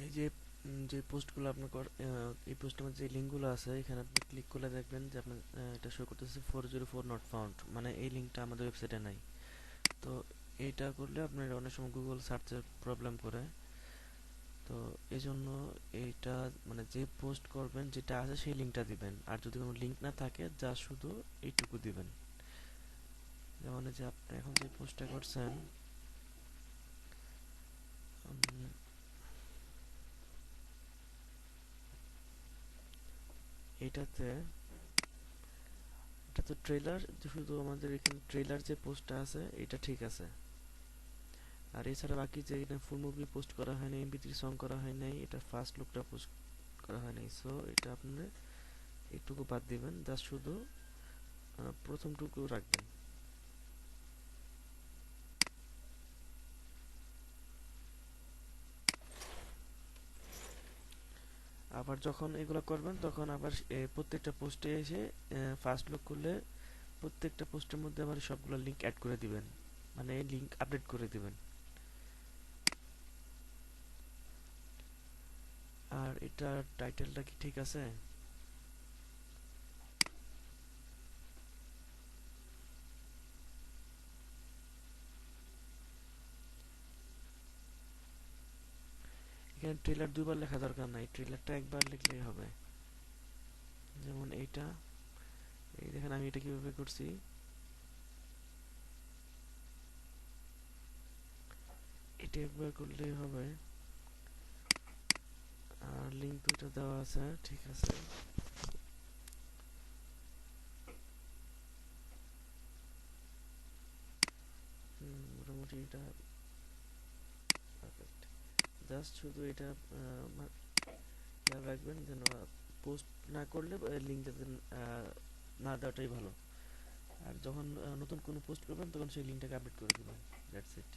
এই যে যে পোস্টগুলো আপনার এই পোস্টের মধ্যে যে লিঙ্কগুলো আছে এখানে আপনি ক্লিক করলে দেখবেন যে আপনার এটা শো করতেছে 404 নট ফাউন্ড, মানে এই লিঙ্কটা আমাদের ওয়েবসাইটে নাই। তো এইটা করলে আপনার অনেক সময় গুগল সার্চের প্রবলেম করে। তো এই জন্য এইটা মানে যে পোস্ট করবেন যেটা আছে সেই লিঙ্কটা দিবেন, আর যদি কোনো লিঙ্ক না থাকে যা শুধু এইটুকু দিবেন। যেমন এই যে আপনি এখন যে পোস্টটা করছেন এইটাতে, এটা তো ট্রেলার, শুধু আমাদের এখানে ট্রেলার যে পোস্টটা আছে এটা ঠিক আছে। আর এছাড়া বাকি যে এটা ফুল মুভি পোস্ট করা হয় নাই, এমপি3 সং করা হয় নাই, এটা ফার্স্ট লুকটা পোস্ট করা হয় নাই, সো এটা আপনি একটুকু বাদ দিবেন, জাস্ট শুধু প্রথমটুকু রাখবেন। আবার যখন এগুলো করবেন তখন আবার প্রত্যেকটা পোস্টে এসে ফার্স্ট লুক করলে প্রত্যেকটা পোস্টের মধ্যে আবার সবগুলো লিঙ্ক অ্যাড করে দিবেন, মানে লিঙ্ক আপডেট করে দিবেন। আর এটা টাইটেলটা কি ঠিক আছে? এখানে ট্রেলার দুইবার লেখা দরকার নাই, ট্রেলারটা একবার লিখলেই হবে। যেমন এইটা, এই দেখেন আমি এটা কিভাবে করছি। এটা একবার করলেই হবে। আর লিঙ্ক দুটো দেওয়া আছে, ঠিক আছে। মোটামুটি এটা পারফেক্ট। জাস্ট শুধু এটা খেয়াল রাখবেন যেন পোস্ট না করলে লিঙ্ক যাতে না দেওয়াটাই ভালো। আর যখন নতুন কোনো পোস্ট করবেন তখন সেই লিঙ্কটাকে আপডেট করে দেবেন। That's it.